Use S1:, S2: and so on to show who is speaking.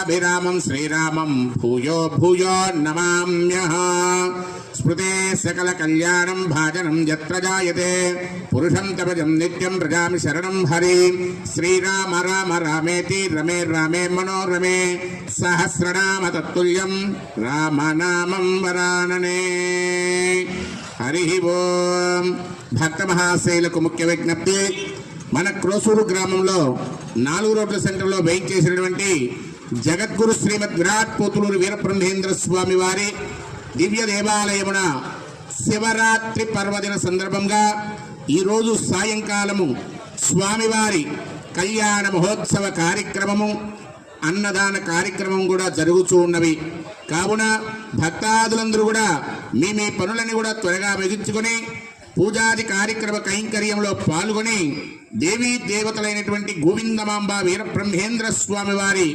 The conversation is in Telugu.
S1: लोकाभिरामं श्रीरामं भूयो भूयो नमाम्यहम्। स्मृते सकल कल्याणं भाजनं यत्र जायते पुरुषं तपजं नित्यं प्रजामि शरणं हरि। श्रीराम राम रामेति रमे रामे मनोरमे सहस्रनाम तत्तुल्यं रामनामं वरानने। हरि ओम। భక్త మహాశైలకు ముఖ్య విజ్ఞప్తి, మన క్రోసూరు గ్రామంలో 4 రోడ్ల సెంటర్లో వెయిట్ చేసినటువంటి జగద్గురు శ్రీమద్ విరాట్ పోతులూరి వీరబ్రహ్మేంద్ర స్వామి వారి దివ్య దేవాలయమున శివరాత్రి పర్వదిన సందర్భంగా ఈరోజు సాయంకాలము స్వామివారి కళ్యాణ మహోత్సవ కార్యక్రమము, అన్నదాన కార్యక్రమం కూడా జరుగుతూ ఉన్నవి. కావున భక్తాదులందరూ కూడా మీ పనులని కూడా త్వరగా ముగించుకొని పూజాది కార్యక్రమ కైంకర్యంలో పాల్గొని దేవీ దేవతలైనటువంటి గోవిందమాంబ వీరబ్రహ్మేంద్ర స్వామి వారి